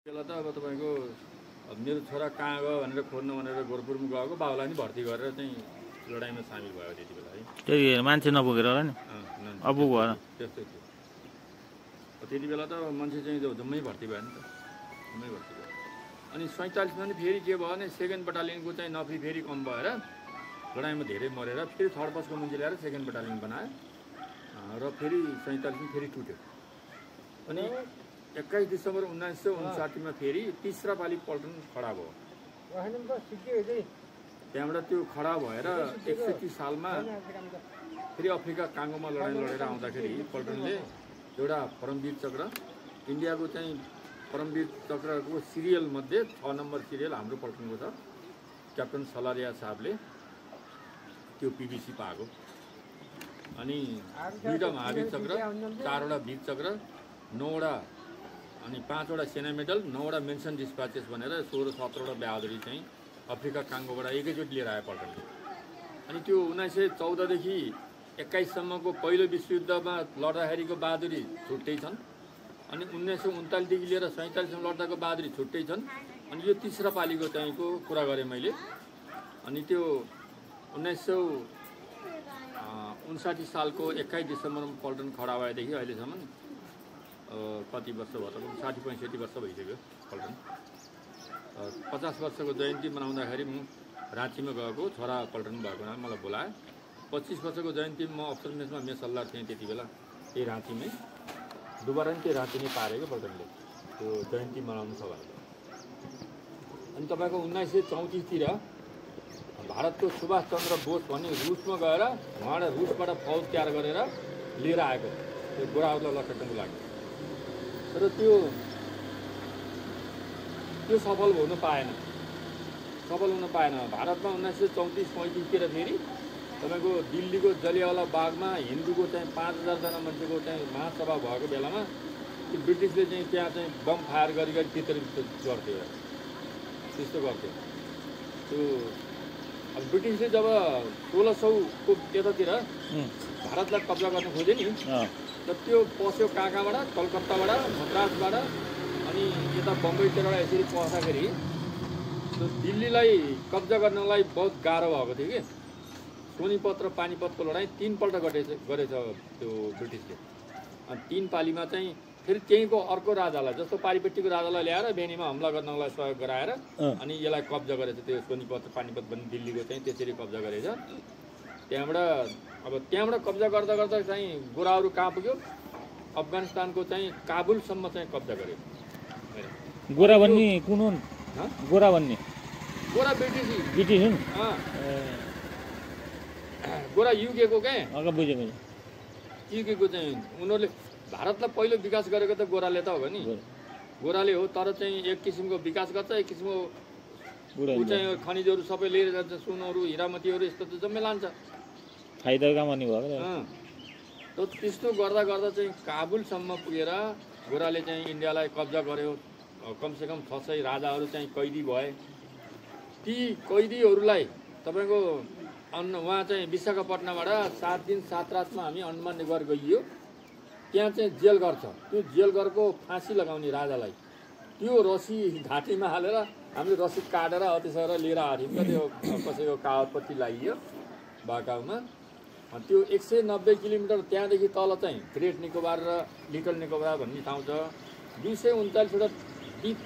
बेला त अब तपाईँको मेरो छोरा कहाँ गयो भनेर खोज्नु भनेर गोरपुरमा गएको बाबुलाई नि भर्ती गरेर चाहिँ लडाइँमा सामेल भयो त्यति बेला है। त्यही मान्छे नपुगेर होला नि अबु भएर त्यस्तै थियो। त्यति बेला त मान्छे चाहिँ जम्मै भर्ती भयो नि त, जम्मै भर्ती भयो। अनि 47मा नि फेरि के भयो भने सेकेन्ड बटालियनको चाहिँ नफी फेरि कम भएर लडाइँमा धेरै मरेर फेरि थर्ड पसको मान्छे ल्याएर सेकेन्ड बटालियन बनायो र फेरि 47मा फेरि टुट्यो। अनि 21 डिसेम्बर 1959 फेरि तीसरा पाली पल्टन खडा भयो। त्यहाँबाट त्यो खडा भएर 61 सालमा फेरि अफ्रिका काङ्गोमा लडाइँ लडेर आउँदाखेरि पल्टनले एउटा परमवीर चक्र, इन्डियाको चाहिँ परमवीर चक्रको सिरियल मध्ये 6 नम्बर सिरियल हाम्रो पल्टनको छ। क्याप्टन सलारिया साहबले त्यो पिबिसी पाएको। अनि 2वटा महावीर चक्र, 4वटा वीर चक्र, 9वटा अनि 5वटा सेना मेडल, 9वटा मेन्सन डिस्प्याचेस भनेर 16-17वटा बहादुरी चाहिँ अफ्रिका काङ्गोबाट एकैचोटि लिएर आयो पल्टनले। अनि त्यो 1914 देखि 21 सम्मको पहिलो विश्वयुद्धमा लड्दाखेरिको बहादुरी छुट्टै छन्। अनि 1939 देखि लिएर 47 सम्म लड्दाको बहादुरी छुट्टै छन्। अनि यो तीसरा पालीको चाहिँको कुरा गरेँ मैले। अनि त्यो 1959 सालको 21 डिसेम्बरमा पल्टन खडा भएदेखि अहिलेसम्म कति वर्ष भयो त, 60-65 वर्ष भइसक्यो पल्टन। 50 वर्षको जयन्ती मनाउँदाखेरि म राँचीमा गएको, छोरा पल्टन भएको हुनाले मलाई बोलायो। 25 वर्षको जयन्तीमा म अफसर मेसमा मेसल्लार थिएँ त्यति बेला, त्यही राँचीमै। दुबारा नि त्यही राँची नै पारेको पल्टनले त्यो जयन्ती मनाउनु छ भनेर। अनि तपाईँको 1934तिर भारतको सुभाष चन्द्र बोस भन्ने रुसमा गएर उहाँबाट रुसबाट फौज तयार गरेर लिएर आएको त्यो गोराहरूलाई लखेट्नको लागि। तर त्यो सफल हुन पाएन। भारतमा 1934-35तिर फेरि तपाईँको दिल्लीको जलियावाला बागमा हिन्दूको चाहिँ 5000 जना मान्छेको चाहिँ महासभा भएको बेलामा त्यो ब्रिटिसले चाहिँ त्यहाँ चाहिँ बम फायर गरी तितरित गर्थ्यो, त्यस्तो गर्थ्यो। त्यो अब ब्रिटिसले जब 1600को त्यतातिर भारतलाई कब्जा गर्न खोज्यो नि, त त्यो पस्यो कहाँबाट, कलकत्ताबाट, मद्रासबाट, अनि यता बम्बईतिरबाट यसरी पस्दाखेरि त्यो दिल्लीलाई कब्जा गर्नलाई बहुत गाह्रो भएको थियो कि। सोनीपत र पानीपतको लडाइँ 3 पल्ट गरेछ त्यो ब्रिटिसले। अनि 3 पालीमा चाहिँ फेरि त्यहीँको अर्को राजालाई, जस्तो पारिपट्टिको राजालाई ल्याएर बेनीमा हमला गर्नलाई सहयोग गराएर अनि यसलाई कब्जा गरेछ। त्यो सोनीपत पानीपत भन्ने दिल्लीको चाहिँ त्यसरी कब्जा गरेछ। त्यहाँबाट कब्जा गर्दा गर्दा चाहिँ गोराहरू कहाँ पुग्यो, अफगानिस्तानको चाहिँ काबुलसम्म चाहिँ कब्जा गर्यो। गोरा भन्ने कुन हुन्? गोरा भन्ने गोरा ब्रिटिस हुन्। गोरा युकेको क्या, बुझेँ युकेको चाहिँ उनीहरूले भारतलाई पहिलो विकास गरेको त गोराले त हो नि, गोराले हो। तर चाहिँ एक किसिमको विकास गर्छ, एक किसिमको चाहिँ खनिजहरू सबै लिएर जान्छ, सुनहरू, हिरामतीहरू यस्तो त जम्मै लान्छ, फाइदा कमाउने भयो। त्यस्तो गर्दा गर्दा चाहिँ काबुलसम्म पुगेर गोराले चाहिँ इन्डियालाई कब्जा गर्यो। कमसेकम 600 राजाहरू चाहिँ कैदी भए। ती कैदीहरूलाई तपाईँको उहाँ चाहिँ विशाखापट्टनमबाट 7 दिन 7 रातमा हामी अन्डमान निकोबार गइयो। त्यहाँ चाहिँ जेल घर छ, त्यो जेल घरको फाँसी लगाउने राजालाई त्यो रसी घाँटीमा हालेर हामीले रसी काटेर अतिसर लिएर आएको थियौँ। त्यो कसैको कागजपत्ती लगाइयो बाकाउमा। त्यो 190 किलोमिटर त्यहाँदेखि तल चाहिँ ग्रेट निकोबार र लिटल निकोबार भन्ने ठाउँ छ। 239वटा द्वीप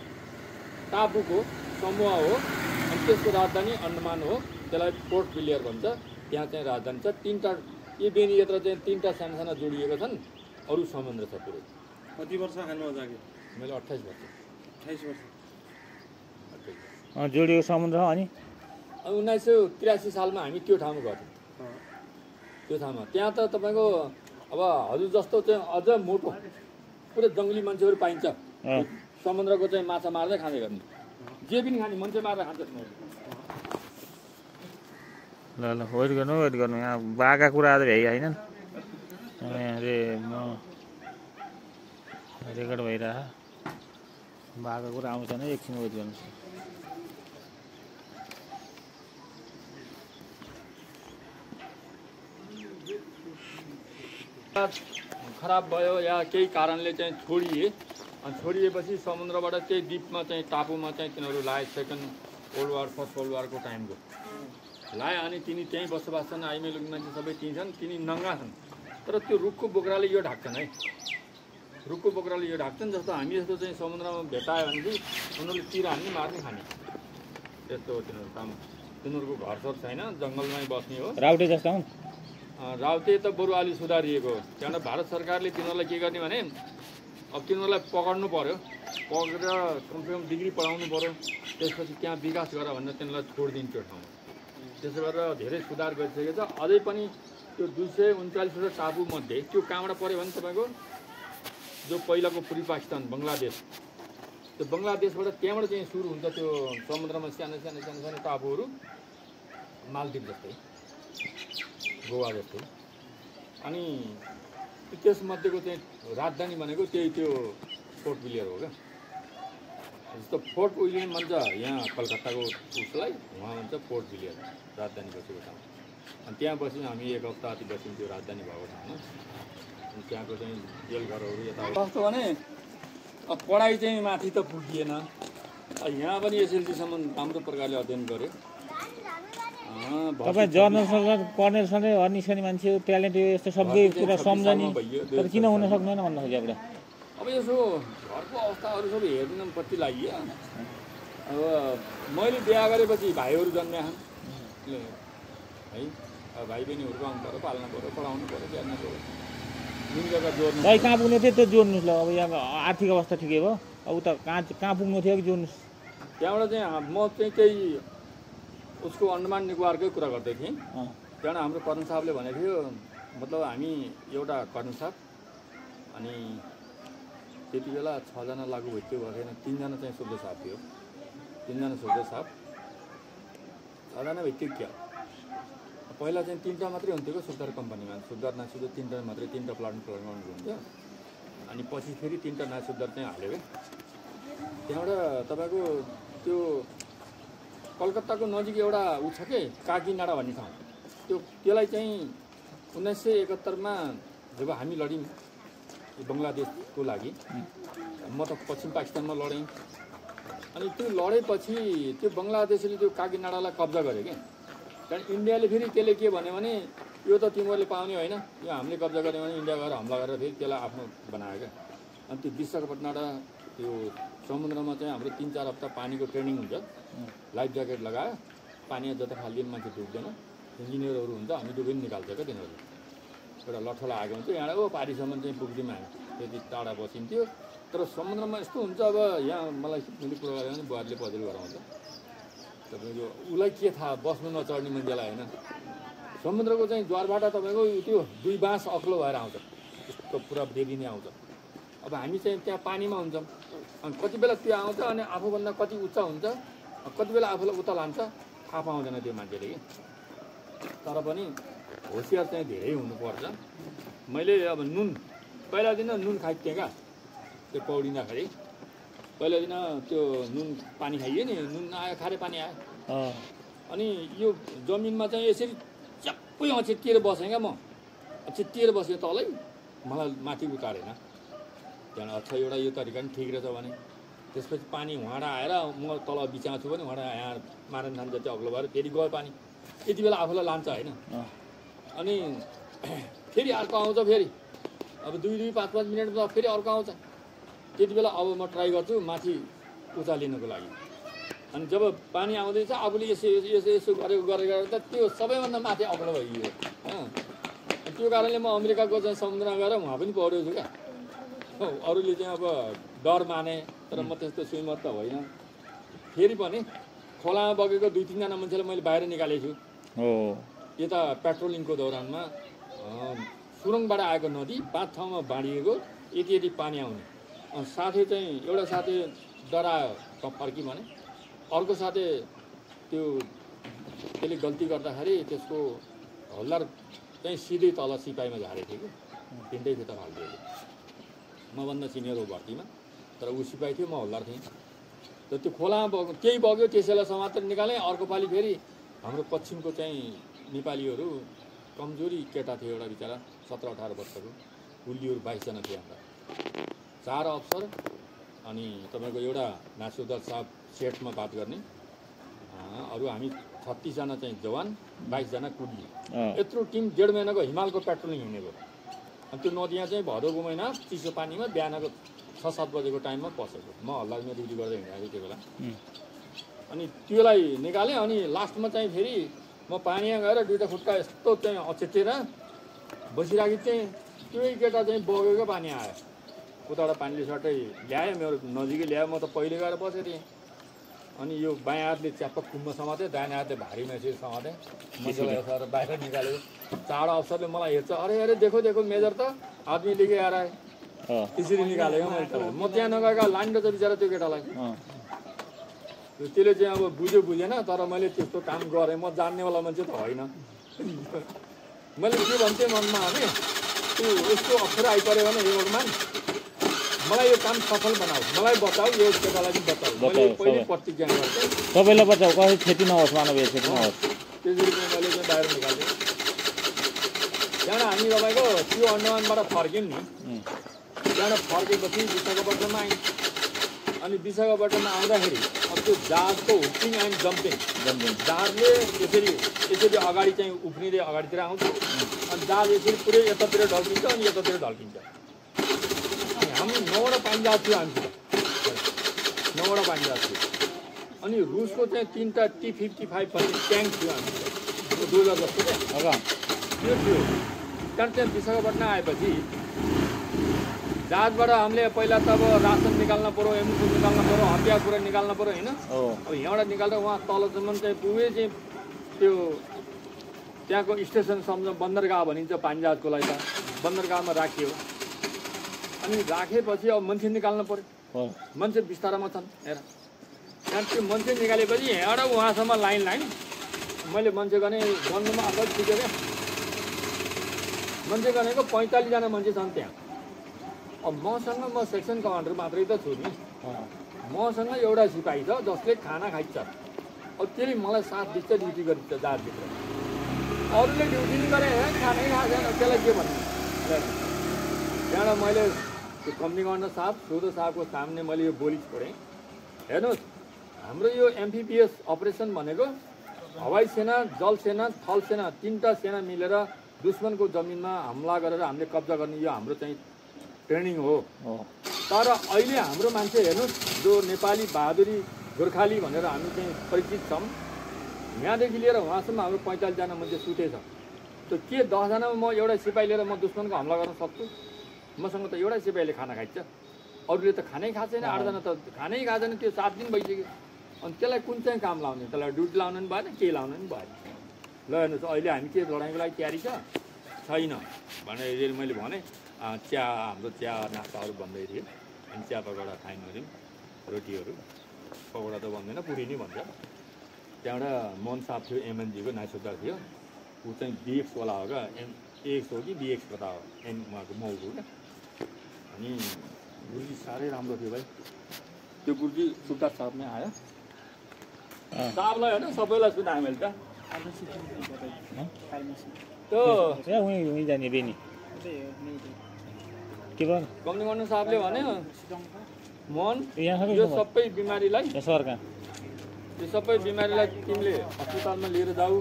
टापुको समूह हो। अनि त्यसको राजधानी अन्डमान हो, त्यसलाई पोर्ट ब्लेयर भन्छ। त्यहाँ चाहिँ राजधानी छ। 3टा यो बेनी यत्र चाहिँ 3टा साना साना जोडिएका छन्, अरू समुद्र छ पुरै। कति वर्ष खानु जागे? मैले 28 वर्ष। 28 वर्ष जोडिएको समुद्र हो। अनि 1983 सालमा हामी त्यो ठाउँमा गर्थ्यौँ। त्यो ठाउँमा त्यहाँ त तपाईँको अब हजुर जस्तो चाहिँ अझ मोटो पुरै जङ्गली मान्छेहरू पाइन्छ। समुद्रको चाहिँ माछा मार्दै खाँदै गर्ने, जे पनि खाने, मान्छे मारेर खान्छ। ल वेट गर्नु यहाँ बाघका कुराहरू भ्याइ होइन म रेकर्ड भइरह। बाघका कुरा आउँछ नि, एकछिन वेट गर्नु। खराब भयो या केही कारणले चाहिँ छोडिए अनि छोडिएपछि समुद्रबाट त्यही द्वीपमा चाहिँ टापुमा चाहिँ तिनीहरू लाए second world war first world वारको टाइमको लाए। अनि तिनी त्यहीँ बसोबास छन्, आइमेलुङ मान्छे सबै त्यहीँ छन्, तिनी नङ्गा छन्। तर त्यो रुखको बोक्राले यो ढाक्छन् है, रुखको बोक्राले यो ढाक्छन्। जस्तो हामी जस्तो चाहिँ समुद्रमा भेटायो भने चाहिँ उनीहरूले तिर हान्ने मार्ने खाने, त्यस्तो हो तिनीहरू काम। तिनीहरूको घरसर छैन, जङ्गलमै बस्ने हो। राउटे जस्ता हुन्। राउटे त बरु अलि सुधारिएको हो। त्यहाँबाट भारत सरकारले तिनीहरूलाई के गर्ने भने अब तिनीहरूलाई पक्ड्नु पर्यो, पक्रेर कमसेकम डिग्री पढाउनु पर्यो, त्यसपछि त्यहाँ विकास गर भनेर तिनीहरूलाई छोडिदिन्छ त्यो ठाउँमा। त्यसो गरेर धेरै सुधार गरिसकेको छ। अझै पनि त्यो 239वटा टापुमध्ये त्यो कहाँबाट पऱ्यो भने तपाईँको जो पहिलाको पूर्वी पाकिस्तान बङ्गलादेश, त्यो बङ्गलादेशबाट त्यहाँबाट चाहिँ सुरु हुन्छ त्यो समुद्रमा सानो सानो सानो सानो टापुहरू, मालदिप जस्तै, गोवा जस्तै। अनि त्यसमध्येको चाहिँ राजधानी भनेको त्यही त्यो फोर्ट विलियर हो क्या। जस्तो फोर्ट विलियम भन्छ यहाँ कलकत्ताको उसलाई, उहाँ भन्छ फोर्ट विलियर राजधानी बसेको ठाउँ। अनि त्यहाँ बस्यौँ हामी 1 हप्ता अति बस्यौँ त्यो राजधानी भएको ठाउँमा। अनि त्यहाँको चाहिँ जेल घरहरू यता कस्तो भने पढाइ चाहिँ माथि त पुगिएन। यहाँ पनि एसएलसीसम्म राम्रो प्रकारले अध्ययन गऱ्यो। तपाईँ जर्नलिस्ट पढ्ने हर्निसक्ने मान्छे हो, ट्यालेन्ट हो, यस्तो सबै कुरा सम्झने, तर किन हुन सक्दैन भन्न खोजेको? अब यसो घरको अवस्थाहरू सबै हेर्दिनँ पछि लागि। अब मैले बिहा गरेपछि भाइहरू जन्म्या है, अब भाइ बहिनीहरू गाउनु पऱ्यो, पाल्नु पऱ्यो, पढाउनु पऱ्यो, हेर्नु पऱ्यो, जुन जग्गा जोड्नु। भाइ कहाँ पुग्नु थियो त्यो जोड्नुहोस् ल। अब यहाँ आर्थिक अवस्था ठिकै भयो, अब उता कहाँ पुग्नु थियो कि जोड्नुहोस्। त्यहाँबाट चाहिँ म चाहिँ केही उसको अन्डमान निकोबारकै कुरा गर्दै थिएँ। त्यहाँबाट हाम्रो कर्ण साहबले भनेको थियो, मतलब हामी एउटा कर्ण साहब अनि त्यति बेला 6 जना लागु भइदियो भएन, 3 जना चाहिँ सुब्द साहब थियो, 3 जना सुब्द साहब, 6 जना भइदियो क्या। पहिला चाहिँ 3टा मात्रै हुन्थ्यो क्या सुब्दार कम्पनीमा, सुब्दार नासुब्दार 3टा मात्रै, 3टा प्लाटमा हुन्थ्यो। अनि पछि फेरि 3टा नासुब्दार चाहिँ हाल्यो क्या। त्यहाँबाट तपाईँको त्यो कलकत्ताको नजिक एउटा ऊ छ कि काकीनाडा भन्ने ठाउँ, त्यसलाई चाहिँ 1971मा जब हामी लड्यौँ बङ्गलादेशको लागि, म त पश्चिम पाकिस्तानमा लडेँ। अनि त्यो लडेपछि त्यो बङ्गलादेशले त्यो काकीनाडालाई कब्जा गर्यो क्या। त्यहाँदेखि इन्डियाले फेरि त्यसले के भन्यो भने यो त तिमीहरूले पाउने होइन, यो हामीले कब्जा गऱ्यो भने इन्डिया गएर हमला गरेर फेरि त्यसलाई आफ्नो बनायो क्या। अनि त्यो विशाखापट्टनबाट त्यो समुद्रमा चाहिँ हाम्रो 3-4 हप्ता पानीको ट्रेनिङ हुन्छ, लाइफ ज्याकेट लगायो, पानी जता फालिदिनु मान्छे डुब्दैन, इन्जिनियरहरू हुन्छ, हामी डुबेर निकाल्छ क्या तिनीहरू। एउटा लठोला आएको हुन्छ, यहाँ पारीसम्म चाहिँ पुग्दिउँ हामी, त्यति टाढा बसिन्थ्यो। तर समुद्रमा यस्तो हुन्छ, अब यहाँ मलाई मैले कुरा गरेँ भने बुहारीले पजेल गराउँछ, तपाईँको उसलाई के थाहा, बस्नु नचढ्ने मान्छेलाई होइन। समुद्रको चाहिँ ज्वारबाट तपाईँको त्यो 2 बाँस अग्लो भएर आउँछ, यस्तो पुरा बेबी नै आउँछ। अब हामी चाहिँ त्यहाँ पानीमा हुन्छौँ, अनि कति बेला त्यो आउँछ अनि आफूभन्दा कति उच्च हुन्छ, कति बेला आफूलाई उता लान्छ थाहा पाउँदैन त्यो मान्छेले कि। तर पनि होसियार चाहिँ धेरै हुनुपर्छ। मैले अब नुन पहिला दिन नुन खाइदिएँ क्या, त्यो पौडिँदाखेरि पहिला दिन त्यो नुन पानी खाइयो नि, नुन आयो, खारे पानी आयो। अनि यो जमिनमा चाहिँ यसरी च्याप्पै अछेटिएर बसेँ क्या म, अछेटिएर बसेँ तलै, मलाई माथि उतारेन। त्यहाँबाट अच्छा एउटा यो तरिका पनि ठिक रहेछ भने त्यसपछि पानी उहाँबाट आएर म तल बिचाएको छु भने उहाँबाट यहाँ मारन थान जति अग्लो भएर फेरि गयो पानी, यति बेला आफूलाई लान्छ होइन। अनि फेरि अर्को आउँछ, फेरि अब 2-5 मिनटमा फेरि अर्को आउँछ। त्यति बेला अब म ट्राई गर्छु माथि उचालिनको लागि। अनि जब पानी आउँदैछ आफूले यसो यसो यसो गरेर त त्यो सबैभन्दा माथि अग्लो भइयो। त्यो कारणले म अमेरिकाको चाहिँ समुद्रमा गएर उहाँ पनि पौडेको छु क्या। अरूले चाहिँ अब डर माने, तर म त्यस्तो स्विमर त होइन। फेरि पनि खोलामा बगेको 2-3 जना मान्छेलाई मैले बाहिर निकालेको छु। यता पेट्रोलिङको दौरानमा सुरुङबाट आएको नदी 5 ठाउँमा बाँडिएको, यति पानी आउने। अनि साथै चाहिँ एउटा साथी डरायो फर्की भने, अर्को साथी त्यसले गल्ती गर्दाखेरि त्यसको हल्दार चाहिँ सिधै तल सिपाहीमा झारेको थियो कि, तिनटै भित्र हालिदिएको। मभन्दा सिनियर हो भर्तीमा, तर ऊ सिपाही थियो, म हल्दार थिएँ। त त्यो खोलामा बग्यो, त्यही बग्यो, त्यसैलाई समातेर निकालेँ। अर्को पालि फेरि हाम्रो पश्चिमको चाहिँ नेपालीहरू कमजोरी केटा थियो एउटा बिचरा 17-18 वर्षको, गुल्लीहरू 22 जना थियो। हाम्रा 4 अफसर अनि तपाईँको एउटा नासिरुद्दौला साहब सेटमा बात गर्ने, अरू हामी 36 जना चाहिँ जवान, 22 जना कुली, यत्रो टिम 1.5 महिनाको हिमालको पेट्रोलिङ हिँडेको। अनि त्यो नदिया चाहिँ भदौको महिना चिसो पानीमा बिहानको 6-7 बजेको टाइममा पसेको। म हल्लामा ड्युटी गर्दै हिँडेको त्यो बेला। अनि त्यसलाई निकालेँ। अनि लास्टमा चाहिँ फेरि म पानीमा गएर 2टा खुट्टा यस्तो चाहिँ अचेतेर बसिराखेको थिएँ। त्यही केटा चाहिँ बगेको पानी आयो, उताबाट पानीले सट्टै ल्यायो, मेरो नजिकै ल्यायो। म त पहिले गएर बसेको थिएँ। अनि यो बायाँ हातले च्याप्प कुम्भ समातेँ, दाहिने हातले भारी मेसेज समातेँ। मजालाई सर बाहिर निकाल्यो। चाँडो अफसरले मलाई हेर्छ, अरे अरे देखो देखो मेजर त आदमी लिएर आएर त्यसरी निकालेको मैले त्यसलाई। म त्यहाँ नगएका लाइन रहेछ बिचरा त्यो केटालाई। त्यसले चाहिँ अब बुझ्यो बुझेन, तर मैले त्यस्तो काम गरेँ। म जान्नेवाला मान्छे त होइन। मैले के भन्थेँ मनमा भने, त्यो यस्तो अप्ठ्यारो आइपऱ्यो भने हे भगवान् मलाई यो काम सफल बनाऊ, मलाई बचाऊ, यो केटालाई पनि बचाऊ। मैले पहिले प्रतिज्ञा गर्थेँ सबैलाई बचाऊ, कसै क्षति नहोस्, मानवीय क्षति नहोस्। त्यसरी चाहिँ मैले चाहिँ बाहिर निकाल्थेँ। त्यहाँबाट हामी तपाईँको त्यो अन्डमानबाट फर्क्यौँ नि। त्यहाँबाट फर्केपछि विशाखापट्टनममा आयौँ। अनि विशाखापट्टनममा आउँदाखेरि अब त्यो जहाजको हुकिङ एन्ड जम्पिङ, जहाजले यसरी अगाडि चाहिँ उफ्रिँदै अगाडितिर आउँछ। अनि जहाज यसरी पुरै यतातिर ढल्किन्छ अनि यतातिर ढल्किन्छ। अनि हामी 9वटा पानी जहाज थियो हामीसित, 9वटा पानी जहाज थियो। अनि रुसको चाहिँ 3टा T-55 भन्ने ट्याङ्क थियो हामीसित, डोजर जस्तो क्या त्यो थियो। त्यहाँदेखि विशाखापट्टनम आएपछि जहाजबाट हामीले पहिला त अब रासन निकाल्न पऱ्यो, एमुसन निकाल्न पऱ्यो, हतियार कुरा निकाल्न पऱ्यो होइन। अब यहाँबाट निकालेर वहाँ तलसम्म चाहिँ पुगे चाहिँ त्यो त्यहाँको स्टेसनसम्म बन्दरगाह भनिन्छ पानी जहाजको लागि त, बन्दरगाहमा राखियो। अनि राखेपछि अब मान्छे निकाल्न पऱ्यो, मान्छे बिस्तारामा छन् हेर। त्यहाँदेखि त्यो मान्छे निकालेपछि यहाँबाट उहाँसम्म लाइन मैले मान्छे गर्ने गन्नुमा अगाडि पुग्यो क्या। मान्छे गनेको 45 जना मान्छे छन् त्यहाँ। अब मसँग म सेक्सन कमान्डर मात्रै त छु नि। मसँग एउटा सिपाही छ जसले खाना खाइन्छ। अब त्यसले मलाई साथ दिन्छ, ड्युटी गरिन्छ जहाजभित्र। अरूले ड्युटी नि गरे खानै खाएको छैन, त्यसलाई के भन्नु। त्यहाँबाट मैले त्यो कम्पनी कमान्डर साहब सोधो साहबको सामने मैले यो बोली छोडेँ, हेर्नुहोस् हाम्रो यो एम्फिबियस अपरेसन भनेको हवाई सेना, जल सेना, थल सेना 3टा सेना मिलेर दुश्मनको जमिनमा हमला गरेर हामीले कब्जा गर्ने यो हाम्रो चाहिँ ट्रेनिङ हो। तर अहिले हाम्रो मान्छे हेर्नुहोस्, जो नेपाली बहादुरी गोर्खाली भनेर हामी चाहिँ परिचित छौँ, यहाँदेखि लिएर उहाँसम्म हाम्रो 45 जना मान्छे सुतेछ। त्यो के 10 जनामा म एउटा सिपाही लिएर म दुश्मनको हमला गर्न सक्छु? मसँग त एउटा सिपाहीले खाना खाइन्छ, अरूले त खानै खाएको छैन। 8 जना त खानै खाएको छैन, त्यो 7 दिन भइसक्यो। अनि त्यसलाई कुन चाहिँ काम लाउने? त्यसलाई ड्युटी लाउनु पनि भएन, केही लाउनु पनि भएन। ल हेर्नुहोस् अहिले हामी के लडाइँको लागि तयारी छैन भनेर यसरी मैले भने। चिया हाम्रो चिया नास्ताहरू भन्दै थियो। अनि चिया पकौडा खायौँ गऱ्यौँ, रोटीहरू, पकौडा त भन्दैन पुरी नै भन्छ। त्यहाँबाट मोहन साहब थियो, एमएनजीको नाइसोदार थियो, ऊ चाहिँ बिएक्सवाला हो क्या, एएक्स हो कि बिएक्स कता हो, उहाँको मौको क्या। अनि गुरुजी साह्रै राम्रो थियो भाइ। त्यो गुरुजी सुब्बा साहब नै आयो, साहबलाई होइन सबैलाई सुनाएँ मैले त। त्यो उहीँ जाने बेनी के भयो? कम्पनी कमान्डर साहबले भन्यो, मोहन यो सबै बिमारीलाई यो सबै बिमारीलाई तिमीले अस्पतालमा लिएर जाऊ।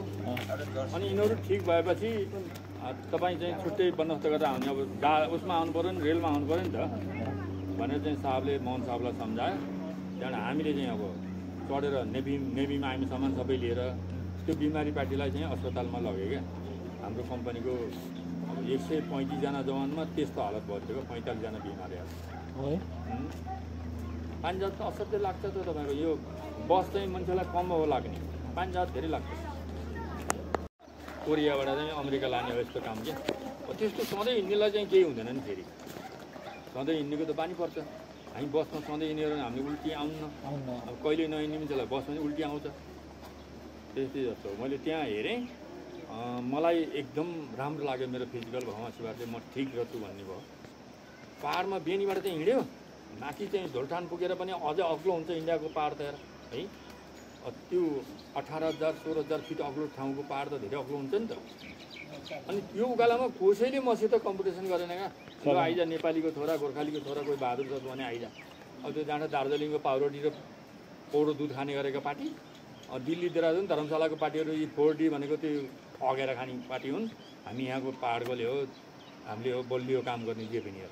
अनि यिनीहरू ठिक भएपछि तपाईँ चाहिँ छुट्टै बन्दोबस्त गरेर आउने। अब उसमा आउनु पऱ्यो नि, रेलमा आउनु पऱ्यो नि त भनेर चाहिँ साहबले मोहन साहबलाई सम्झायो। त्यहाँबाट हामीले चाहिँ अब चढेर नेभीमा हामी सामान सबै लिएर त्यो बिमारी पार्टीलाई चाहिँ अस्पतालमा लग्यो क्या। हाम्रो कम्पनीको 135 जना जवानमा त्यस्तो हालत भयो, 45 जना बिमारी हो। पानी जहाज त असाध्यै लाग्छ त तपाईँको। यो बस चाहिँ मान्छेलाई कम हो लाग्ने, पानी जहाज धेरै लाग्छ। कोरियाबाट चाहिँ अमेरिका लाने हो यस्तो काम क्या। त्यस्तो सधैँ हिँड्नेलाई चाहिँ केही हुँदैन नि, फेरि सधैँ हिँड्नेको त बानी पर्छ। हामी बसमा सधैँ हिँडेर हामीले उल्टी आउन्न, अब कहिले नहिँड्ने मान्छेलाई बसमा चाहिँ उल्टी आउँछ। त्यस्तै जस्तो मैले त्यहाँ हेरेँ, मलाई एकदम राम्रो लाग्यो। मेरो फिजिकल भावनासित चाहिँ म ठिक गर्छु भन्ने भयो। पाहाडमा बेनीबाट चाहिँ हिँड्यो, माथि चाहिँ झोलठान पुगेर पनि अझ अग्लो हुन्छ इन्डियाको पाहाड त है। त्यो 18,000 16,000 फिट अग्लो ठाउँको पाहाड त धेरै अग्लो हुन्छ नि त। अनि त्यो उकालोमा कसैले मसित कम्पिटिसन गरेन क्या। ल आइज नेपालीको छोरा, गोर्खालीको छोरा कोही बहादुर छ भने आइज, अब त्यो जाँदा दार्जिलिङको पाउरोटी र पौडो दुध खाने गरेको पार्टी, दिल्ली देहरादुन धर्मशालाको पार्टीहरू यी 4D भनेको त्यो अगेर खाने पार्टी हुन्। हामी यहाँको पाहाडकोले हो, हामीले हो बलियो काम गर्ने जे पनि हेर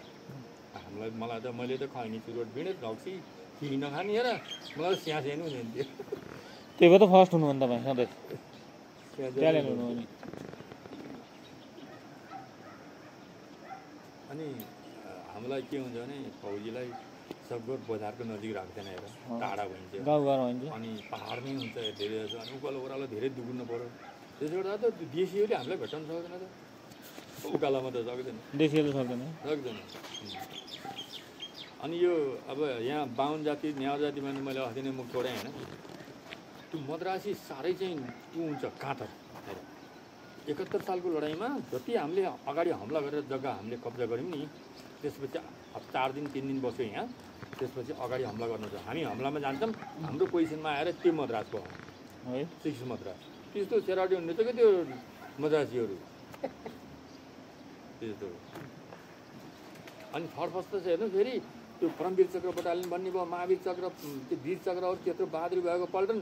मलाई त मैले त खैनी चुरोट बिँडे रक्सी खिरी नखाने हेर मलाई स्यास हेर्नु हुन्थ्यो। त्यही भएर त फर्स्ट हुनु भने तपाईँ सधैँ ट्यालेन्ट हुनु भने। अनि हामीलाई के हुन्छ भने फौजीलाई सबको बजारको नजिक राख्दैन हेर, टाढा भइन्छ, गाउँघरमा हुन्छ। अनि पाहाड नै हुन्छ धेरै जस्तो, अनि उकालो ओह्रालो धेरै दुगुर्नु पऱ्यो। त्यसो गर्दा त देशीहरूले हामीलाई भेटाउनु सक्दैन त, उकालोमा त सक्दैन देशीले सक्दैन। अनि यो अब यहाँ बाहुन जाति नेवार जाति भने मैले अस्ति नै मुख छोडेँ होइन, त्यो मद्रासी साह्रै चाहिँ ऊ हुन्छ काँतर। 71 सालको लडाइँमा जति हामीले अगाडि हमला गरेर जग्गा हामीले कब्जा गऱ्यौँ नि, त्यसपछि 4 दिन 3 दिन बस्यो यहाँ, त्यसपछि अगाडि हमला गर्नु छ। हामी हमलामा जान्छौँ, हाम्रो पोजिसनमा आएर त्यो मद्रासको है 6 मद्रास त्यस्तो सेराडी हुने छ कि त्यो मद्रासीहरू त्यस्तो। अनि फर्स्ट त हेर्नु फेरि त्यो परमवीर चक्र बटालियन भन्ने भयो, महावीर चक्र, त्यो वीर चक्रहरू त्यत्रो बहादुरी भएको पल्टन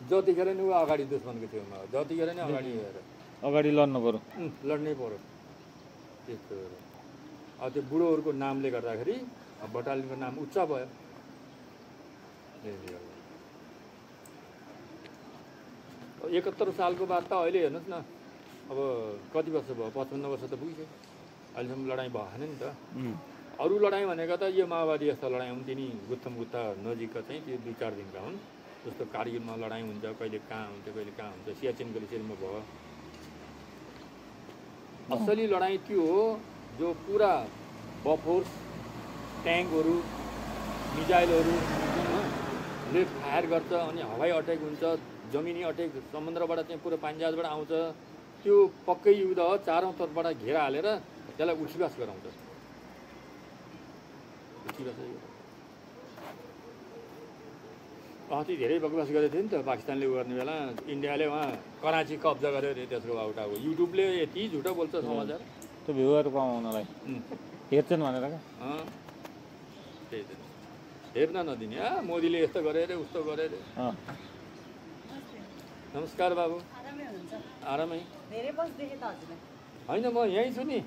जतिखेर नै ऊ अगाडि दुश्मनको छेउमा, जतिखेर नै अगाडि हेर अगाडि लड्नु पऱ्यो, लड्नै पऱ्यो त्यस्तो। अब त्यो बुढोहरूको नामले गर्दाखेरि बटालियनको नाम उच्च भयो। 71 सालको बाद त अहिले हेर्नुहोस् न, अब कति वर्ष भयो, 55 वर्ष त पुगिसक्यो, अहिलेसम्म लडाइँ भएन नि त। अरू लडाइँ भनेको त यो माओवादी जस्ता लडाइँ हुन्, तिनी गुत्थम गुत्था नजिकका चाहिँ त्यो 2-4 दिनका हुन्। जस्तो कारगिलमा लडाइँ हुन्छ, कहिले कहाँ हुन्छ कहिले कहाँ हुन्छ, सियाचिन ग्लेसियरमा भयो। असली लडाइँ त्यो हो जो पुरा बफोर्स, ट्याङ्कहरू, मिजाइलहरूले फायर गर्छ, अनि हवाई अट्याक हुन्छ, जमिनी अट्याक, समुद्रबाट चाहिँ पुरा पानीजहाजबाट आउँछ। त्यो पक्कै युद्ध हो, चारौँ तर्फबाट घेरा हालेर त्यसलाई उठिवास गराउँछ। अस्ति धेरै बकवास गरेको थियो नि त पाकिस्तानले उ गर्ने बेला, इन्डियाले वहाँ कराची कब्जा गर्यो अरे, त्यसको बाउटा हो। युट्युबले यति झुटो बोल्छ समाचार, त्यो भ्युहरू कमाउनलाई हेर्छन् भनेर क्या। त्यही त हेर्न नदिने, मोदीले यस्तो गरे अरे उस्तो गरे अरे। नमस्कार बाबु, आरामै होइन, म यहीँ छु नि,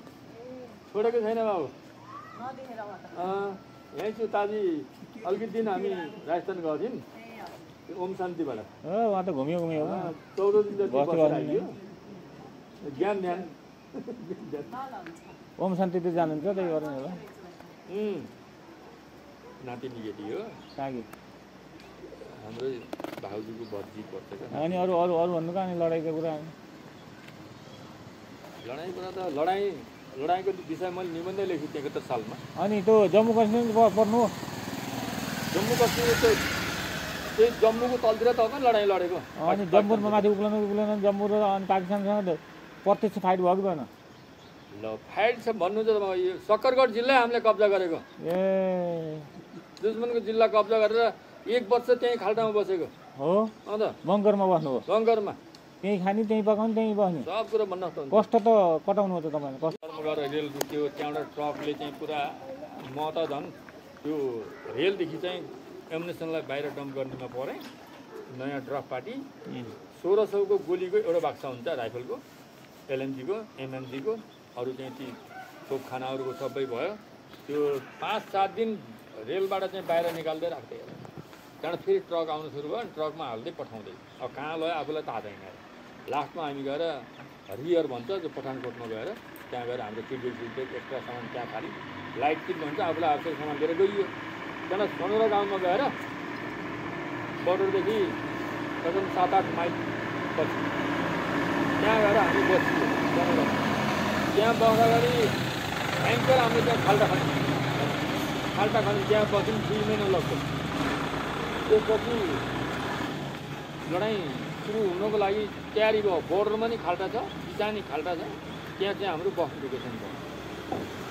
छोडेको छैन बाबु, यहीँ छु। ताजी अलिकति दिन हामी राजस्थान गएको थियौँ ओम शान्तिबाट, उहाँ त घुम्यो 14 दिन जति बसेर आइयो। ज्ञान ध्यान ओम शान्तितिर जानुहुन्छ, त्यही गर्नु होला। नातिनी केटी हो, कागी हाम्रो भाउजूको भजी पर्छ क्या। अनि अरू अरू अरू भन्नु कहाँ नि लडाइँको कुरा? लडाइँको कुरा त लडाइँको विषय मैले निबन्धै लेखेको थिएँ 71 सालमा। अनि त्यो जम्मू कश्मीर पर्नु हो? जम्मू कश्मीर त्यही जम्मूको तलतिर त हो लडाइँ लडेको। अनि जम्मूमा माथि उक्लन जम्मू र अनि पाकिस्तानसँग प्रत्यक्ष फाइट भयो कि भएन? ल फाइट छ भन्नु चाहिँ यो सक्करगढ जिल्लै हामीले कब्जा गरेको। दुश्मनको जिल्ला कब्जा गरेर 1 वर्ष त्यहीँ खाल्टामा बसेको हो। अन्त बङ्करमा बस्नुभयो? बङ्करमा त्यहीँ खाने त्यहीँ पकाउने त्यहीँ बस्ने, सब कुरो भन्न सक्छ। कष्ट त कटाउनु हो त तपाईँले? कष्ट गरेर रेल रुक्यो, त्यहाँबाट ट्रकले चाहिँ पुरा, म त झन् त्यो रेलदेखि चाहिँ एमुनेसनलाई बाहिर डम्प गर्नेमा परेँ। नयाँ ड्रप पार्टी 1600को गोलीको एउटा बाक्सा हुन्छ राइफलको, एलएमजीको, एमएमजीको, अरू चाहिँ ती तोपखानाहरूको सबै भयो। त्यो 5-7 दिन रेलबाट चाहिँ बाहिर निकाल्दै राख्दै, त्यहाँबाट फेरि ट्रक आउनु सुरु भयो, ट्रकमा हाल्दै पठाउँदै। अब कहाँ लयो आफूलाई थाहा छैन। लास्टमा हामी गएर रियर भन्छ जो पठानकोटमा गएर त्यहाँ गएर हाम्रो चिटबेट एक्स्ट्रा सामान त्यहाँ खाली लाइट किट भन्छ, आफूलाई आवश्यक सामान लिएर गइयो। त्यहाँबाट सनौरा गाउँमा गएर बोर्डरदेखि करिब 7-8 माइल पछि त्यहाँ गएर हामी बसियो सनौरा। त्यहाँ बस्दाखेरि भयङ्कर हामीले त्यहाँ खाल्टा खन्यौँ, त्यहाँ बस्यौँ 2 महिना लाग्छ। त्यसपछि लडाइँ सुरु हुनको लागि तयारी भयो। बोर्डरमा नि खाल्टा छ, किसानी खाल्टा छ, त्यहाँ चाहिँ हाम्रो बस्ने लोकेसन भयो।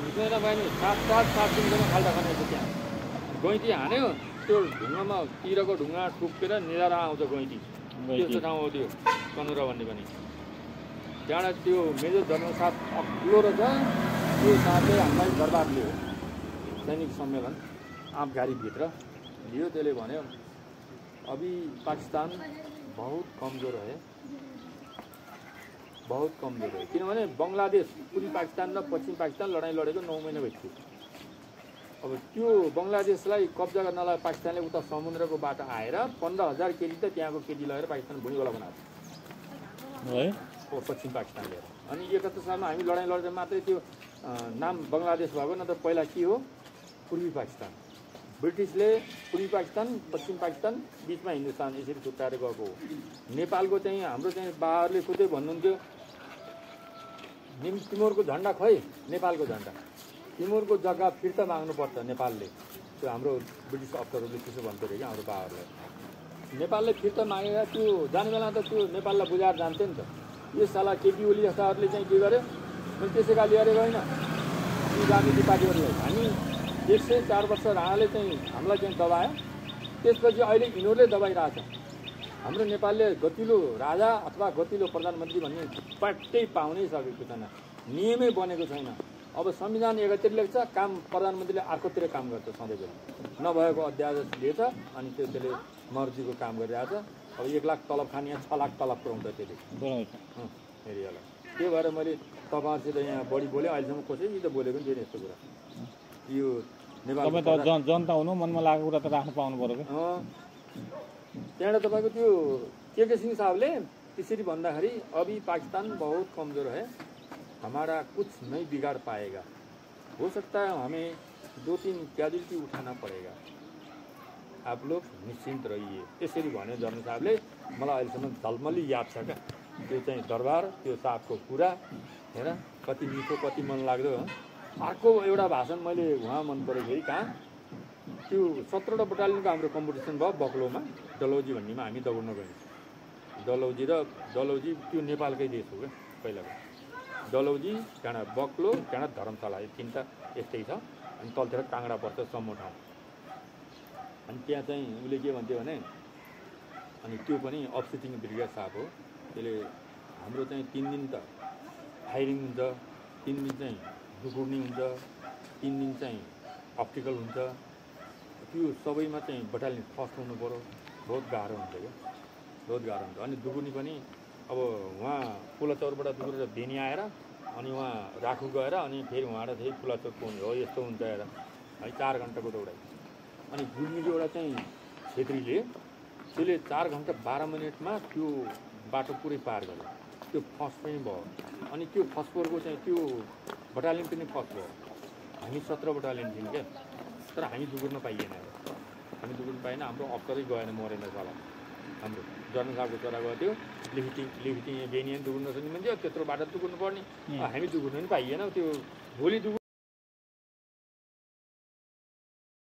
घुस्दैन भयो नि 7 दिनसम्म खाल्टा खनेको त्यहाँ गैँती हान्यो। त्यो ढुङ्गामा तिरको ढुङ्गा टुक्केर निधारा आउँछ गैँती, त्यस्तो ठाउँ हो त्यो सनौरा भन्ने पनि। त्यहाँबाट त्यो मेजर जनरल साथ अग्लो रहेछ, त्यो साथले हामीलाई दरबार लियो, सैनिक सम्मेलन आँपघारीभित्र। लियो त्यसले भन्यो अभी पाकिस्तान बहुत कमजोर है, बहुत कमजोर है। किनभने बङ्गलादेश पूर्वी पाकिस्तान र पश्चिम पाकिस्तान लडाइँ लडेको 9 महिना भइसक्यो। अब त्यो बङ्गलादेशलाई कब्जा गर्नलाई पाकिस्तानले उता समुद्रको बाटो आएर 15,000 केजी त त्यहाँको केजी लगेर पाकिस्तान भुइँगोला बनाएको है पश्चिम पाकिस्तानले। अनि 71 सालमा हामी लडाइँ लडेर मात्रै त्यो नाम बङ्गलादेश भएको, न त पहिला के हो पूर्वी पाकिस्तान। ब्रिटिसले पूर्वी पाकिस्तान पश्चिम पाकिस्तान बिचमा हिन्दुस्तान यसरी छुट्याएर गएको हो। नेपालको चाहिँ हाम्रो चाहिँ बाबाहरूले खुदै भन्नुहुन्थ्यो तिमोरको झन्डा खै नेपालको झन्डा, तिमोरको जग्गा फिर्ता माग्नुपर्छ नेपालले। त्यो हाम्रो ब्रिटिस अफसरहरूले त्यसो भन्थ्यो अरे क्या हाम्रो बाबाहरूलाई। नेपालले फिर्ता मागेर त्यो जाने बेला त त्यो नेपाललाई बुझाएर जान्थ्यो नि त। यो साला केपी ओली जस्ताहरूले चाहिँ के गर्यो, मैले त्यसै गाली गरेको होइन यी राजनीतिक पार्टीहरूलाई। हामी 104 वर्ष राणाले चाहिँ हामीलाई चाहिँ दबायो, त्यसपछि अहिले यिनीहरूले दबाइरहेछ। हाम्रो नेपालले गतिलो राजा अथवा गतिलो प्रधानमन्त्री भन्ने पट्टै पाउनै सकेको छैन, नियमै बनेको छैन। अब संविधान एकातिर लेख्छ, काम प्रधानमन्त्रीले अर्कोतिर काम गर्छ सधैँभरि। नभएको अध्यादेश लिएछ अनि त्यसले मर्जीको काम गरिरहेछ। अब 1 लाख तलब खाने यहाँ 6 लाख तलब पुऱ्याउँछ त्यसले एरियालाई। त्यही भएर मैले तपाईँहरूसित यहाँ बढी बोलेँ, अहिलेसम्म कसैले त बोलेको नि थिएन यस्तो कुरा। यो नेपाल जनता हुनु मनमा लागेको कुरा त राख्नु पाउनु पर्यो कि। त्यहाँबाट तपाईँको त्यो के सिंह साहबले त्यसरी भन्दाखेरि अभी पाकिस्तान बहुत कमजोर है, हमारा कुछ नहीं बिगाड़ पाएगा, हो सकता है हमें 2-3 क्याजुअलिटी उठाना पड़ेगा, आप लोग निश्चिन्त रहिए। त्यसरी भन्यो जनरल साहबले। मलाई अहिलेसम्म झलमली याद छ क्या त्यो चाहिँ दरबार, त्यो साहबको कुरा हेर कति मिठो कति मन लाग्दो। अर्को एउटा भाषण मैले उहाँ मन परेको फेरि कहाँ त्यो 17वटा बटालियनको हाम्रो कम्पिटिसन भयो बक्लोमा, डलौजी भन्नेमा हामी दौड्न गयौँ। डलौजी त्यो नेपालकै देश हो क्या पहिलाको। डलौजी त्यहाँबाट बक्लो त्यहाँबाट धर्मशाला, यो 3टा यस्तै छ। अनि तलतिर काङ्गडा पर्छ सम्मो ठाउँ। अनि त्यहाँ चाहिँ उसले के भन्थ्यो भने, अनि त्यो पनि अफसिटिङ ब्रिगेड साहब हो, त्यसले हाम्रो चाहिँ 3 दिन त फायरिङ हुन्छ, 3 दिन चाहिँ डुकुर्नी हुन्छ, 3 दिन चाहिँ अप्टिकल हुन्छ। त्यो सबैमा चाहिँ बटालियन फर्स्ट हुनु पऱ्यो, बहुत गाह्रो हुन्छ क्या, बहुत गाह्रो हुन्छ। अनि डुकुर्नी पनि अब उहाँ पुलाचौरबाट डुकुरेर बेनी आएर अनि उहाँ राखु गएर अनि फेरि उहाँबाट फेरि पुलाचौर पुग्ने हो, यस्तो हुन्छ हेर है। 4 घन्टाको दौडाइ। अनि गुल्मीको एउटा चाहिँ छेत्रीले त्यसले 4 घन्टा 12 मिनटमा त्यो बाटो पुरै पार गर्यो। त्यो फर्स्ट पनि भयो। अनि त्यो फस्फोरको चाहिँ त्यो बटालियन पनि फर्स्ट भयो। हामी 17 बटालियन थियौँ क्या, तर हामी दुगुर्न पाइएन। हामी दुगुर्न पाएन, हाम्रो अफसरै गएन, मरेन साला। हाम्रो जनरल साहबको छोरा गएको थियो, लिफिटिङ बेनियन दुगुर्न सक्ने मान्छे, त्यत्रो बाटो दुगुर्नु पर्ने, हामी दुगुर्नु पनि पाइएन। त्यो भोलि